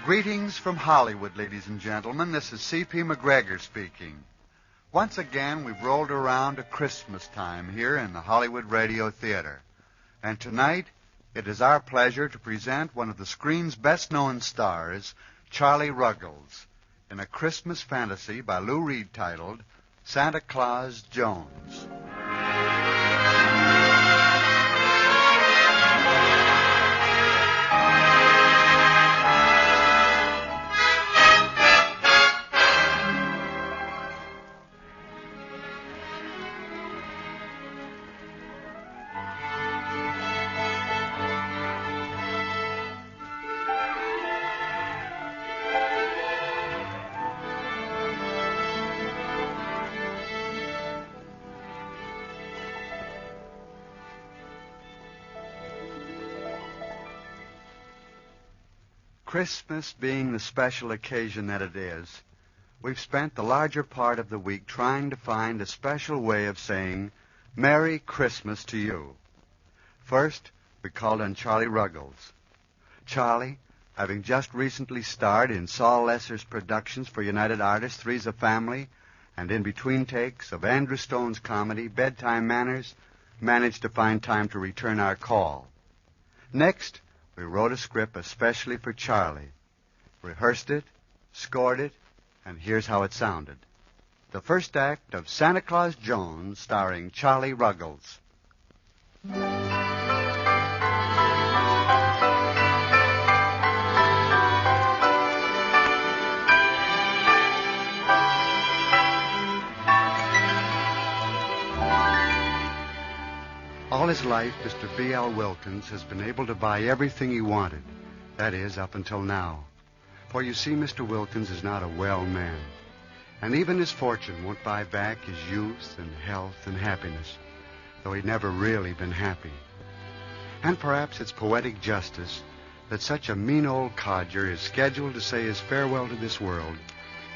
Greetings from Hollywood, ladies and gentlemen. This is C.P. McGregor speaking. Once again, we've rolled around to Christmas time here in the Hollywood Radio Theater. And tonight, it is our pleasure to present one of the screen's best-known stars, Charlie Ruggles, in a Christmas fantasy by Lou Reed titled Santa Claus Jones. Christmas being the special occasion that it is, we've spent the larger part of the week trying to find a special way of saying Merry Christmas to you. First, we called on Charlie Ruggles. Charlie, having just recently starred in Saul Lesser's productions for United Artists, Three's a Family, and in between takes of Andrew Stone's comedy, Bedtime Manners, managed to find time to return our call. Next, we wrote a script especially for Charlie, rehearsed it, scored it, and here's how it sounded. The first act of Santa Claus Jones, starring Charlie Ruggles. All his life, Mr. B.L. Wilkins has been able to buy everything he wanted. That is, up until now. For you see, Mr. Wilkins is not a well man. And even his fortune won't buy back his youth and health and happiness, though he'd never really been happy. And perhaps it's poetic justice that such a mean old codger is scheduled to say his farewell to this world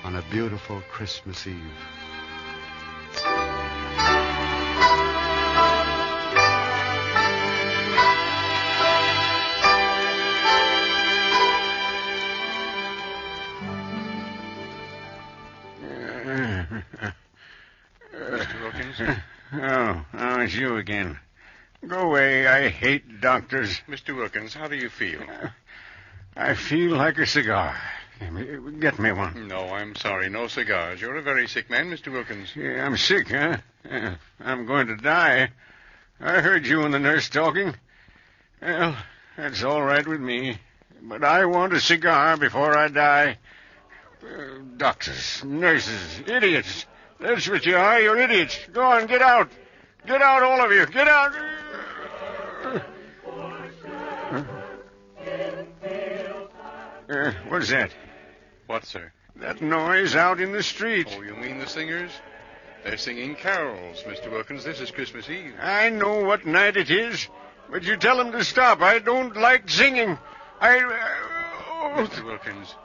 on a beautiful Christmas Eve. Oh, it's you again. Go away. I hate doctors. Mr. Wilkins, how do you feel? I feel like a cigar. Get me one. No, I'm sorry. No cigars. You're a very sick man, Mr. Wilkins. Yeah, I'm sick, huh? I'm going to die. I heard you and the nurse talking. Well, that's all right with me. But I want a cigar before I die. Doctors, nurses, idiots. That's what you are. You're idiots. Go on, get out. Get out, all of you. Get out. What's that? What, sir? That noise out in the street. Oh, you mean the singers? They're singing carols, Mr. Wilkins. This is Christmas Eve. I know what night it is, but you tell them to stop. I don't like singing. Mr. Wilkins.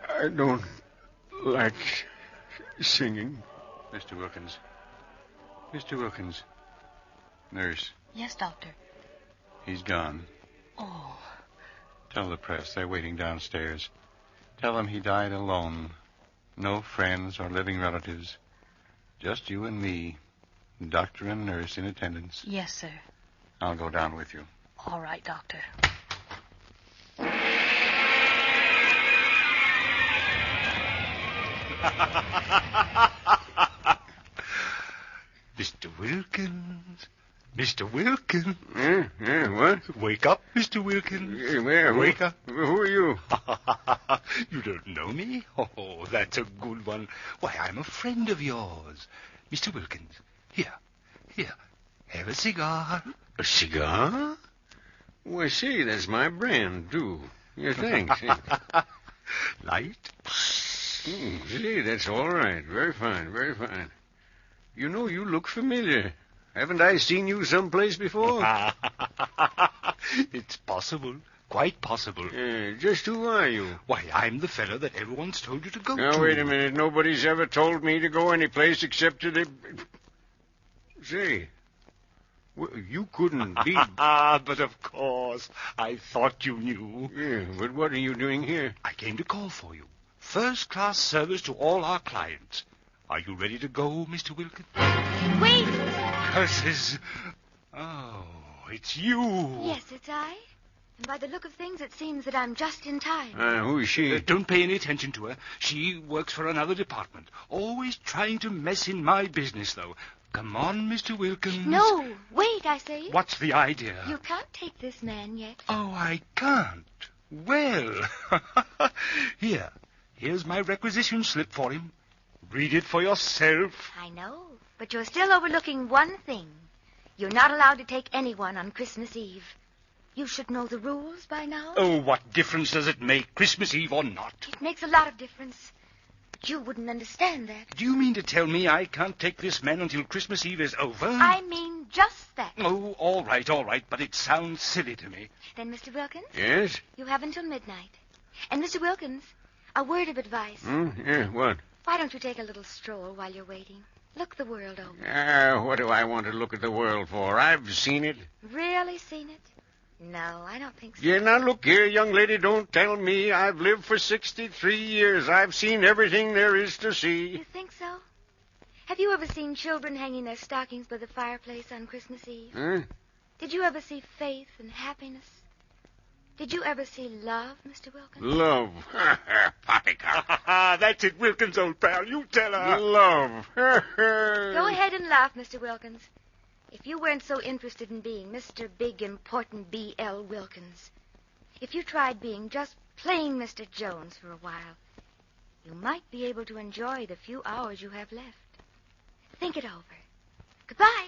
I don't like singing. Mr. Wilkins. Mr. Wilkins. Nurse. Yes, doctor. He's gone. Oh. Tell the press they're waiting downstairs. Tell them he died alone. No friends or living relatives. Just you and me. Doctor and nurse in attendance. Yes, sir. I'll go down with you. All right, doctor. Mr. Wilkins. Mr. Wilkins. What? Wake up, Mr. Wilkins. Where? Wake up. Who are you? You don't know me? Oh, that's a good one. Why, I'm a friend of yours. Mr. Wilkins, here. Have a cigar. A cigar? Why, see, that's my brand, too. Yeah, thanks. Light? See, that's all right. Very fine, very fine. You know, you look familiar. Haven't I seen you someplace before? It's possible. Quite possible. Just who are you? Why, I'm the fellow that everyone's told you to go to. Now, wait a minute. Nobody's ever told me to go any place except to the... Say, Well, you couldn't be... But of course, I thought you knew. Yeah, but what are you doing here? I came to call for you. First-class service to all our clients. Are you ready to go, Mr. Wilkins? Wait! Curses. Oh, it's you. Yes, it's I. And by the look of things, it seems that I'm just in time. Who is she? Don't pay any attention to her. She works for another department. Always trying to mess in my business, though. Come on, Mr. Wilkins. No, wait, I say. What's the idea? You can't take this man yet. Oh, I can't. Well, here's my requisition slip for him. Read it for yourself. I know, but you're still overlooking one thing. You're not allowed to take anyone on Christmas Eve. You should know the rules by now. Oh, what difference does it make, Christmas Eve or not? It makes a lot of difference. But you wouldn't understand that. Do you mean to tell me I can't take this man until Christmas Eve is over? I mean just that. Oh, all right, but it sounds silly to me. Then, Mr. Wilkins, Yes? you have until midnight. And, Mr. Wilkins, a word of advice. Yeah, what? Why don't you take a little stroll while you're waiting? Look the world over. What do I want to look at the world for? I've seen it. Really seen it? No, I don't think so. Yeah, now look here, young lady, don't tell me. I've lived for 63 years. I've seen everything there is to see. You think so? Have you ever seen children hanging their stockings by the fireplace on Christmas Eve? Huh? Did you ever see faith and happiness? Did you ever see love, Mr. Wilkins? Love. Poppycock. That's it, Wilkins, old pal. You tell her. Love. Go ahead and laugh, Mr. Wilkins. If you weren't so interested in being Mr. Big Important B.L. Wilkins, if you tried being just plain Mr. Jones for a while, you might be able to enjoy the few hours you have left. Think it over. Goodbye.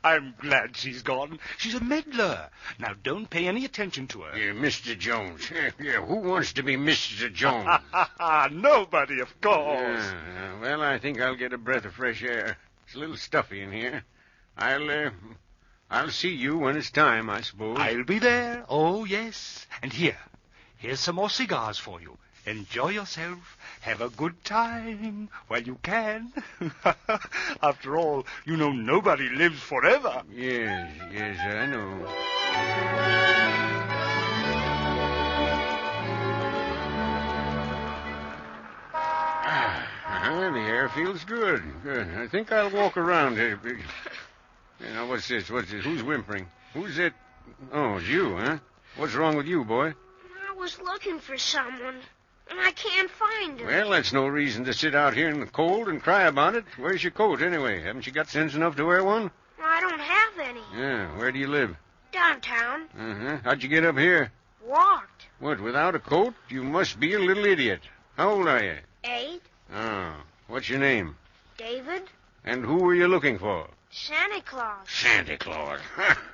I'm glad she's gone. She's a meddler. Now, don't pay any attention to her. Yeah, Mr. Jones. Yeah, who wants to be Mr. Jones? Nobody, of course. Well, I think I'll get a breath of fresh air. It's a little stuffy in here. I'll see you when it's time, I suppose. I'll be there. Oh, yes. And here's some more cigars for you. Enjoy yourself. Have a good time while you can. After all, you know nobody lives forever. Yes, I know. The air feels good. I think I'll walk around here. Now, what's this? Who's whimpering? Who's it? Oh, it's you, huh? What's wrong with you, boy? I was looking for someone, and I can't find him. Well, that's no reason to sit out here in the cold and cry about it. Where's your coat, anyway? Haven't you got sense enough to wear one? I don't have any. Yeah, where do you live? Downtown. Uh-huh. How'd you get up here? Walked. What, without a coat? You must be a little idiot. How old are you? 8. Oh, what's your name? David. And who were you looking for? Santa Claus. Santa Claus.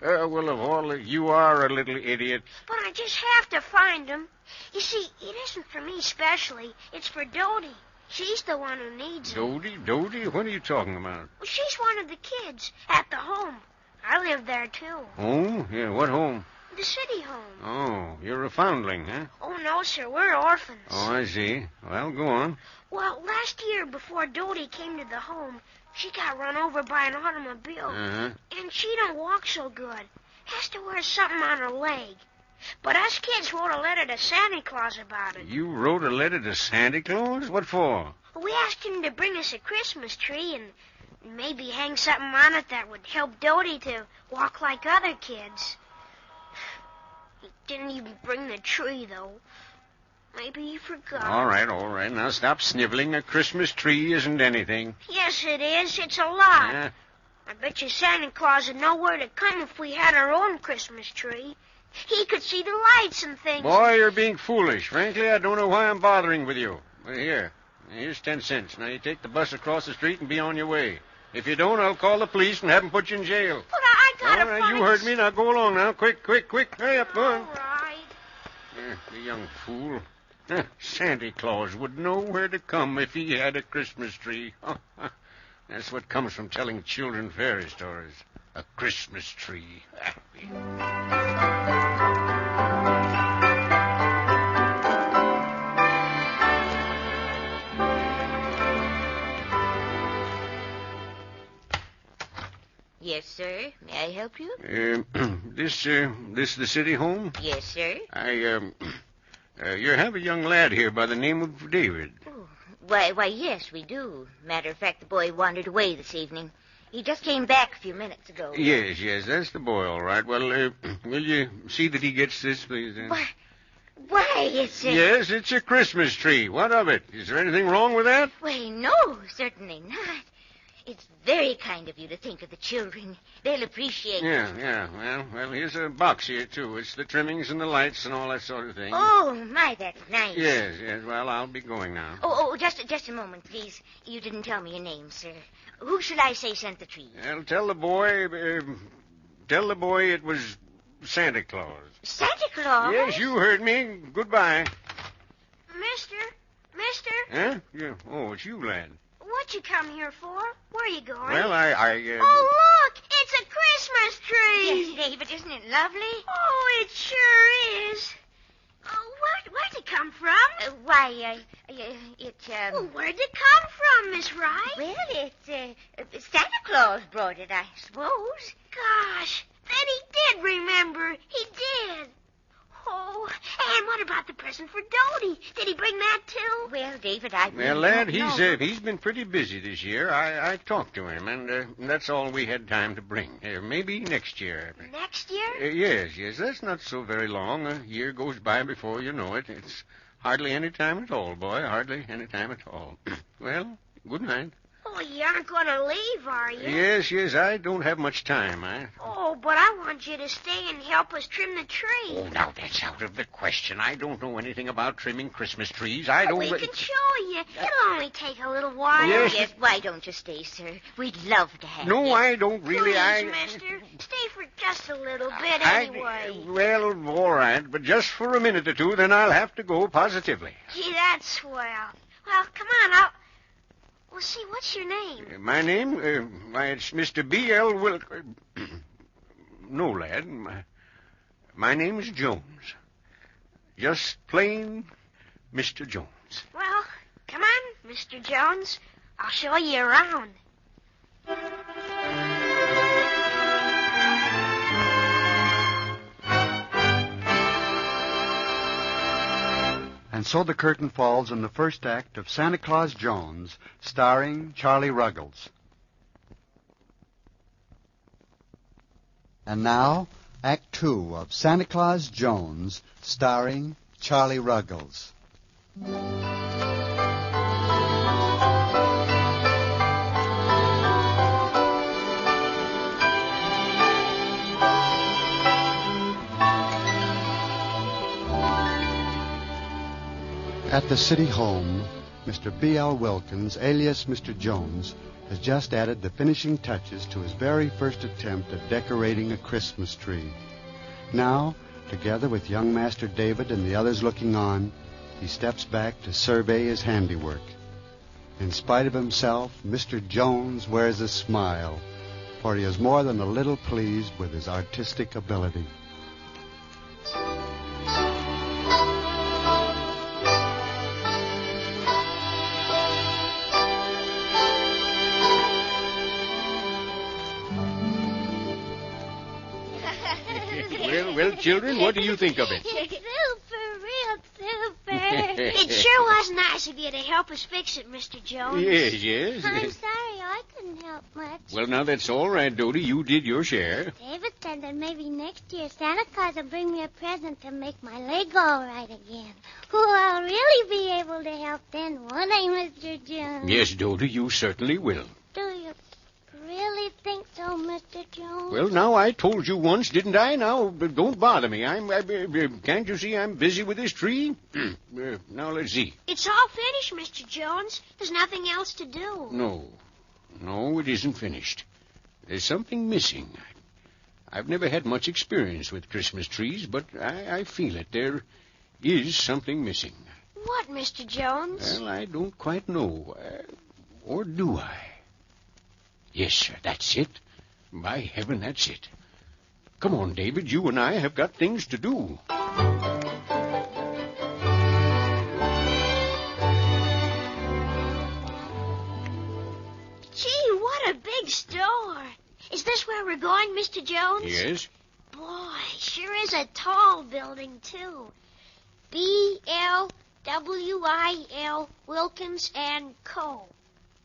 Well, of all, you are a little idiot. But I just have to find him. You see, it isn't for me specially. It's for Dodie. She's the one who needs him. Dodie? What are you talking about? Well, she's one of the kids at the home. I live there, too. Home? Yeah, what home? The city home. Oh, you're a foundling, huh? Oh, no, sir. We're orphans. Oh, I see. Well, go on. Well, last year, before Dodie came to the home, she got run over by an automobile. Uh-huh. And she don't walk so good. Has to wear something on her leg. But us kids wrote a letter to Santa Claus about it. You wrote a letter to Santa Claus? What for? We asked him to bring us a Christmas tree and maybe hang something on it that would help Dodie to walk like other kids. He didn't even bring the tree, though. Maybe he forgot. All right. Now stop sniveling. A Christmas tree isn't anything. Yes, it is. It's a lot. Yeah. I bet you Santa Claus would know where to come if we had our own Christmas tree. He could see the lights and things. Boy, you're being foolish. Frankly, I don't know why I'm bothering with you. Well, here's 10 cents. Now you take the bus across the street and be on your way. If you don't, I'll call the police and have them put you in jail. But I gotta All right, find... you heard me. Now go along now. Quick. Hurry up, go on. All right. The young fool. Santa Claus would know where to come if he had a Christmas tree. That's what comes from telling children fairy stories. A Christmas tree. Yes, sir. May I help you? This the city home? Yes, sir. You have a young lad here by the name of David. Oh, why, yes, we do. Matter of fact, the boy wandered away this evening. He just came back a few minutes ago. Yes, that's the boy, all right. Well, will you see that he gets this, please? Why, it's a... Yes, it's a Christmas tree. What of it? Is there anything wrong with that? Why, no, certainly not. It's very kind of you to think of the children. They'll appreciate it. Yeah. Well, here's a box here, too. It's the trimmings and the lights and all that sort of thing. Oh, my, that's nice. Yes. Well, I'll be going now. Oh, just a moment, please. You didn't tell me your name, sir. Who should I say sent the tree? Well, tell the boy it was Santa Claus. Santa Claus? Yes, you heard me. Goodbye. Mister? Huh? Yeah. Oh, it's you, lad. What you come here for? Where are you going? Well, Oh, look! It's a Christmas tree! Yes, David, isn't it lovely? Oh, it sure is. Oh, where'd it come from? Well, where'd it come from, Miss Wright? Well, it's Santa Claus brought it, I suppose. Gosh, then he did remember. He did. Oh, and what about the present for Dodie? Did he bring that, too? Well, David, Well, lad, he's been pretty busy this year. I talked to him, and that's all we had time to bring. Maybe next year. Next year? Yes. That's not so very long. A year goes by before you know it. It's hardly any time at all, boy. Hardly any time at all. Well, good night. Oh, you aren't going to leave, are you? Yes. I don't have much time. Oh, but I want you to stay and help us trim the tree. Oh, now that's out of the question. I don't know anything about trimming Christmas trees. We can show you. It'll only take a little while. Yes. Why don't you stay, sir? We'd love to have you. No, I don't really. Please, mister. Stay for just a little bit anyway. Well, all right, but just for a minute or two, then I'll have to go positively. Gee, that's swell. Well, come on, Well, see, what's your name? My name? It's Mr. B.L. No, lad. My name is Jones. Just plain Mr. Jones. Well, come on, Mr. Jones. I'll show you around. And so the curtain falls on the first act of Santa Claus Jones, starring Charlie Ruggles. And now, Act 2 of Santa Claus Jones, starring Charlie Ruggles. At the city home, Mr. B.L. Wilkins, alias Mr. Jones, has just added the finishing touches to his very first attempt at decorating a Christmas tree. Now, together with young Master David and the others looking on, he steps back to survey his handiwork. In spite of himself, Mr. Jones wears a smile, for he is more than a little pleased with his artistic ability. Well, children, what do you think of it? Super, real super. It sure was nice of you to help us fix it, Mr. Jones. Yes. I'm sorry I couldn't help much. Well, now, that's all right, Dodie. You did your share. David said that maybe next year Santa Claus will bring me a present to make my leg all right again. Oh, I'll really be able to help then, won't I, Mr. Jones? Yes, Dodie, you certainly will. Do you really think so, Mr. Jones? Well, now, I told you once, didn't I? Now, don't bother me. Can't you see I'm busy with this tree? Now, let's see. It's all finished, Mr. Jones. There's nothing else to do. No, it isn't finished. There's something missing. I've never had much experience with Christmas trees, but I feel it. There is something missing. What, Mr. Jones? Well, I don't quite know. Or do I? Yes, sir, that's it. By heaven, that's it. Come on, David. You and I have got things to do. Gee, what a big store. Is this where we're going, Mr. Jones? Yes? Boy, sure is a tall building, too. B-L-W-I-L Wilkins and Co.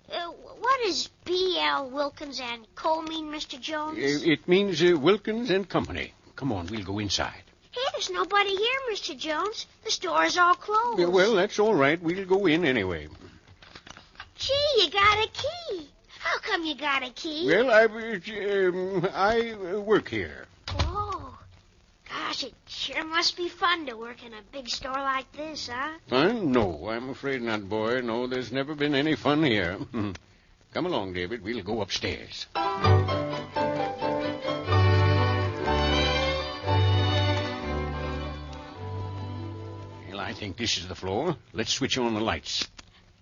What does B.L. Wilkins and Co. mean, Mr. Jones? It means Wilkins and Company. Come on, we'll go inside. Hey, there's nobody here, Mr. Jones. The store's all closed. Yeah, well, that's all right. We'll go in anyway. Gee, you got a key. How come you got a key? Well, I work here. Oh, gosh, it sure must be fun to work in a big store like this, huh? Fun? No, I'm afraid not, boy. No, there's never been any fun here. Come along, David. We'll go upstairs. Well, I think this is the floor. Let's switch on the lights.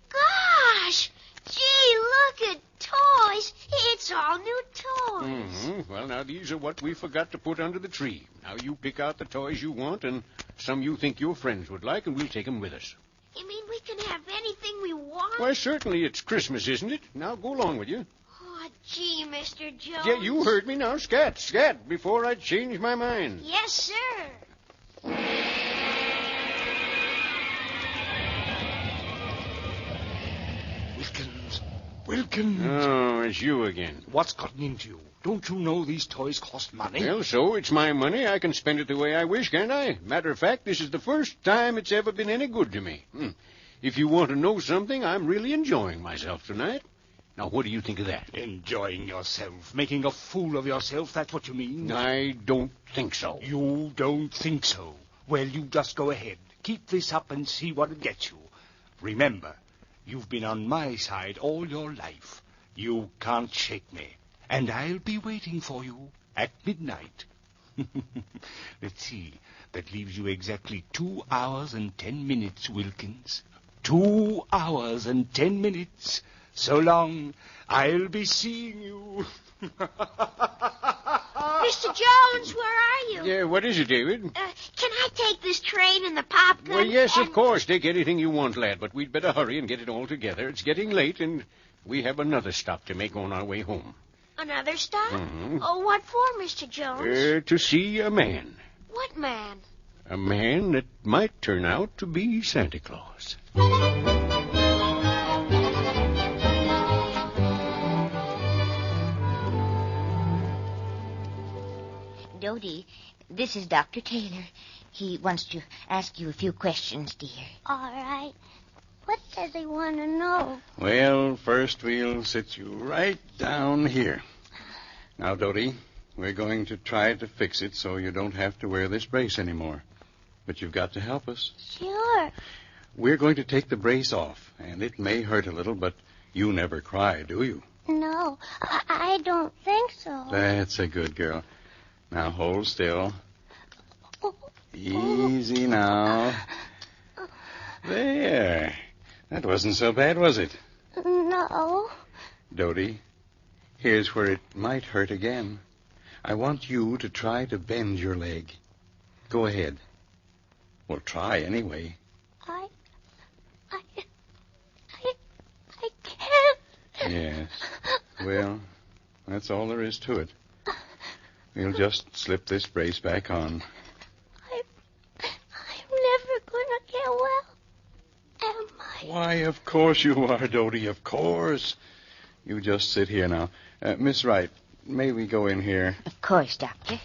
Gosh! Gee, look at toys. It's all new toys. Mm-hmm. Well, now, these are what we forgot to put under the tree. Now, you pick out the toys you want and some you think your friends would like, and we'll take them with us. You mean we can have anything we want? Why, certainly. It's Christmas, isn't it? Now, go along with you. Oh, gee, Mr. Jones. Yeah, you heard me. Now, scat, before I change my mind. Yes, sir. Wilkins. Oh, it's you again. What's gotten into you? Don't you know these toys cost money? Well, so it's my money. I can spend it the way I wish, can't I? Matter of fact, this is the first time it's ever been any good to me. If you want to know something, I'm really enjoying myself tonight. Now, what do you think of that? Enjoying yourself, making a fool of yourself, that's what you mean? I don't think so. You don't think so? Well, you just go ahead. Keep this up and see what it gets you. Remember, you've been on my side all your life. You can't shake me. And I'll be waiting for you at midnight. Let's see. That leaves you exactly 2 hours and 10 minutes, Wilkins. 2 hours and 10 minutes. So long, I'll be seeing you. Mr. Jones, where are you? Yeah, what is it, David? Can I take this train and the popcorn? Well, yes, of course. Take anything you want, lad, but we'd better hurry and get it all together. It's getting late, and we have another stop to make on our way home. Another stop? Mm-hmm. Oh, what for, Mr. Jones? To see a man. What man? A man that might turn out to be Santa Claus. Dodie, this is Dr. Taylor. He wants to ask you a few questions, dear. All right. What does he want to know? Well, first we'll sit you right down here. Now, Dodie, we're going to try to fix it so you don't have to wear this brace anymore. But you've got to help us. Sure. We're going to take the brace off, and it may hurt a little, but you never cry, do you? No, I don't think so. That's a good girl. Now, hold still. Easy now. There. That wasn't so bad, was it? No. Dodie, here's where it might hurt again. I want you to try to bend your leg. Go ahead. Well, try anyway. I can't. Yes. Well, that's all there is to it. We'll just slip this brace back on. I'm never going to get well, am I? Why, of course you are, Dodie, of course. You just sit here now. Miss Wright, may we go in here? Of course, Doctor.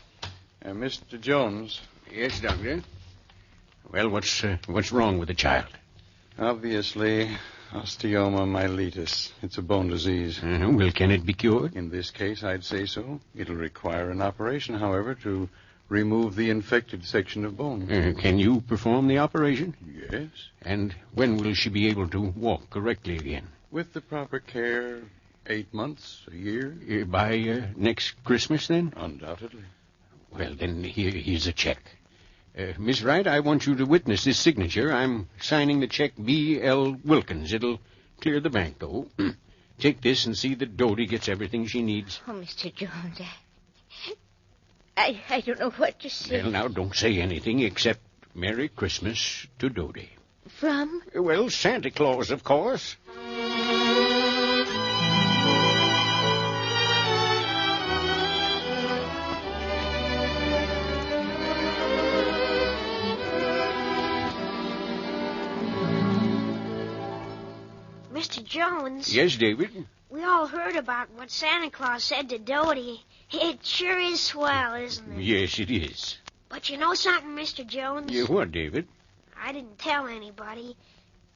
Mr. Jones. Yes, Doctor. Well, what's wrong with the child? Obviously, osteoma myelitis. It's a bone disease. Well, can it be cured? In this case, I'd say so. It'll require an operation, however, to remove the infected section of bone. Can you perform the operation? Yes. And when will she be able to walk correctly again? With the proper care, 8 months, a year. By next Christmas, then? Undoubtedly. Well, then, here's a check. Miss Wright, I want you to witness this signature. I'm signing the check B.L. Wilkins. It'll clear the bank, though. Take this and see that Dodie gets everything she needs. Oh, Mr. Jones, I don't know what to say. Well, now, don't say anything except Merry Christmas to Dodie. From? Well, Santa Claus, of course. Jones. Yes, David? We all heard about what Santa Claus said to Dodie. It sure is swell, isn't it? Yes, it is. But you know something, Mr. Jones? Yeah, what, David? I didn't tell anybody,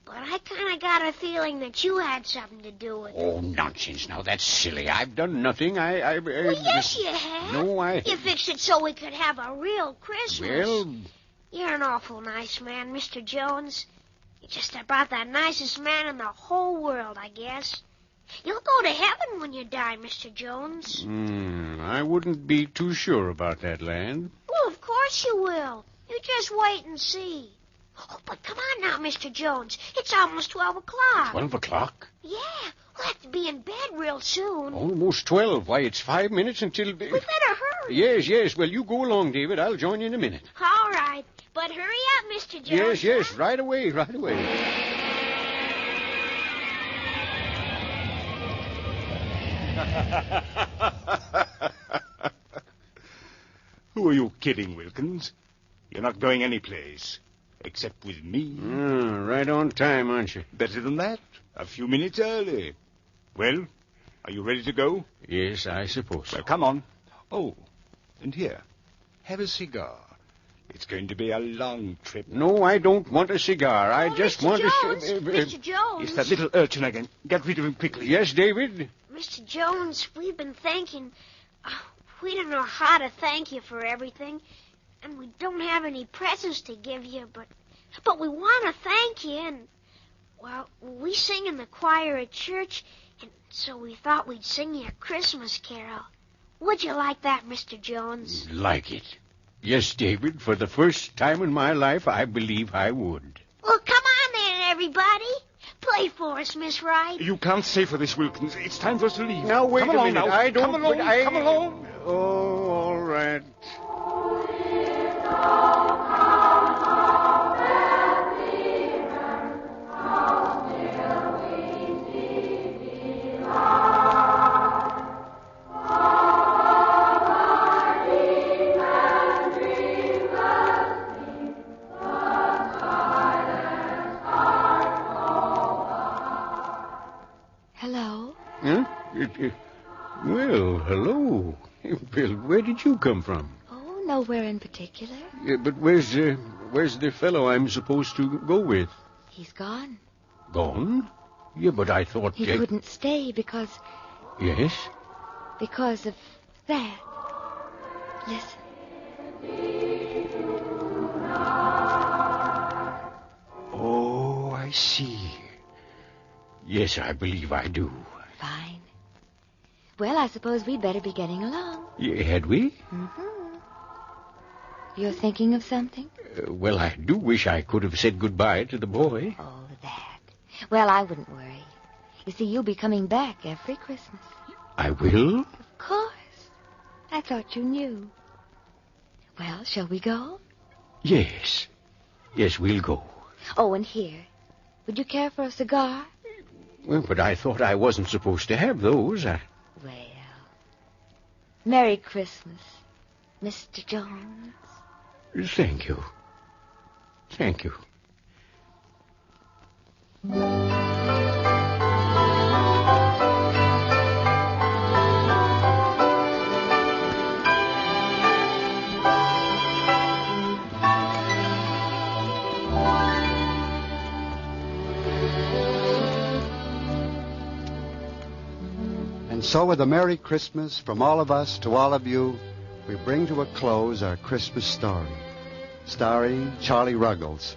but I kind of got a feeling that you had something to do with it. Oh, nonsense. Now, that's silly. I've done nothing. Well, yes, you have. No, You fixed it so we could have a real Christmas. Well... You're an awful nice man, Mr. Jones. You're just about the nicest man in the whole world, I guess. You'll go to heaven when you die, Mr. Jones. I wouldn't be too sure about that, Land. Well, of course you will. You just wait and see. Oh, but come on now, Mr. Jones. It's almost 12 o'clock. 12 o'clock? Yeah, we'll have to be in bed real soon. Almost 12. Why, it's 5 minutes until... We better hurry. Yes. Well, you go along, David. I'll join you in a minute. All right. But hurry up, Mr. Jones. Yes. Right away. Who are you kidding, Wilkins? You're not going anyplace. Except with me. Right on time, aren't you? Better than that. A few minutes early. Well, are you ready to go? Yes, I suppose so. Well, come on. Oh, and here. Have a cigar. It's going to be a long trip. No, I don't want a cigar. I just want Mr. Jones. It's that little urchin again. Get rid of him quickly. Yes, David? Mr. Jones, we've been thinking. We don't know how to thank you for everything. And we don't have any presents to give you, but we want to thank you. And, well, we sing in the choir at church, and so we thought we'd sing you a Christmas carol. Would you like that, Mr. Jones? Like it. Yes, David, for the first time in my life, I believe I would. Well, come on then, everybody. Play for us, Miss Wright. You can't stay for this, Wilkins. It's time for us to leave. Now, wait come a along minute. Now. I don't... Come along. Oh, all right. Hello? Huh? Well, hello. Bill, where did you come from? Oh, nowhere in particular. Yeah, but where's the fellow I'm supposed to go with? He's gone. Gone? Yeah, but I thought... He couldn't stay because... Yes? Because of that. Listen. Oh, I see. Yes, I believe I do. Fine. Well, I suppose we'd better be getting along. Yeah, had we? Mm-hmm. You're thinking of something? Well, I do wish I could have said goodbye to the boy. Oh, that. Well, I wouldn't worry. You see, you'll be coming back every Christmas. I will? Of course. I thought you knew. Well, shall we go? Yes. Yes, we'll go. Oh, and here. Would you care for a cigar? Well, but I thought I wasn't supposed to have those. Well, Merry Christmas, Mr. Jones. Thank you. Thank you. And so with a Merry Christmas from all of us to all of you, we bring to a close our Christmas story, starring Charlie Ruggles.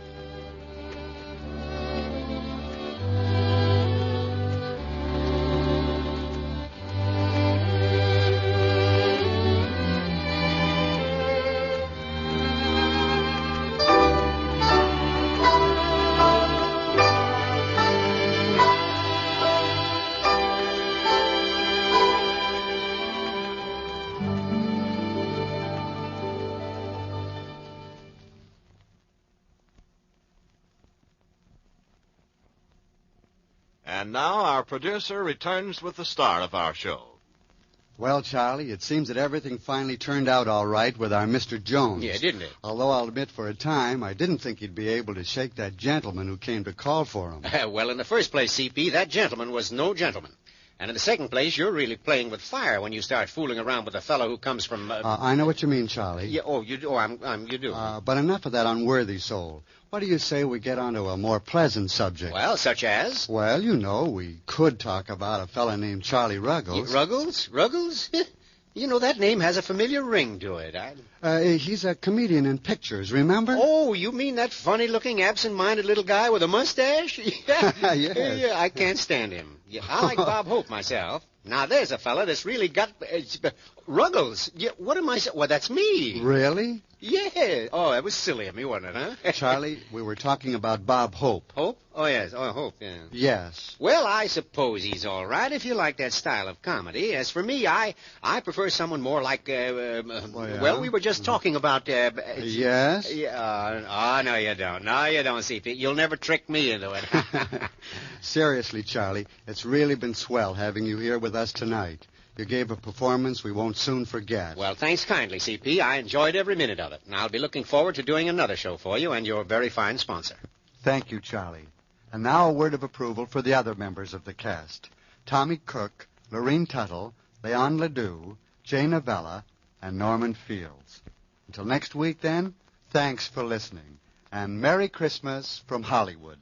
And now our producer returns with the star of our show. Well, Charlie, it seems that everything finally turned out all right with our Mr. Jones. Yeah, didn't it? Although I'll admit for a time I didn't think he'd be able to shake that gentleman who came to call for him. Well, in the first place, CP, that gentleman was no gentleman. And in the second place, you're really playing with fire when you start fooling around with a fellow who comes from... I know what you mean, Charlie. Yeah, you do. You do. But enough of that unworthy soul. What do you say we get on to a more pleasant subject? Well, such as? Well, you know, we could talk about a fella named Charlie Ruggles. Ruggles? Ruggles? You know, that name has a familiar ring to it. He's a comedian in pictures, remember? Oh, you mean that funny-looking, absent-minded little guy with a mustache? Yeah. Yes. Yeah, I can't stand him. Yeah, I like Bob Hope myself. Now, there's a fella that's really got... Ruggles. Yeah, what am I saying? Well, that's me. Really? Yeah. Oh, that was silly of me, wasn't it, huh? Charlie, we were talking about Bob Hope. Hope? Oh, yes. Oh, Hope, yeah. Yes. Well, I suppose he's all right if you like that style of comedy. As for me, I prefer someone more like... Well, we were just talking about... Yes? Yeah. No, you don't. No, you don't, CP. You'll never trick me into it. Seriously, Charlie, it's really been swell having you here with us tonight. You gave a performance we won't soon forget. Well, thanks kindly, CP. I enjoyed every minute of it. And I'll be looking forward to doing another show for you and your very fine sponsor. Thank you, Charlie. And now a word of approval for the other members of the cast. Tommy Cook, Lorene Tuttle, Leon Ledoux, Jay Novella, and Norman Fields. Until next week, then, thanks for listening. And Merry Christmas from Hollywood.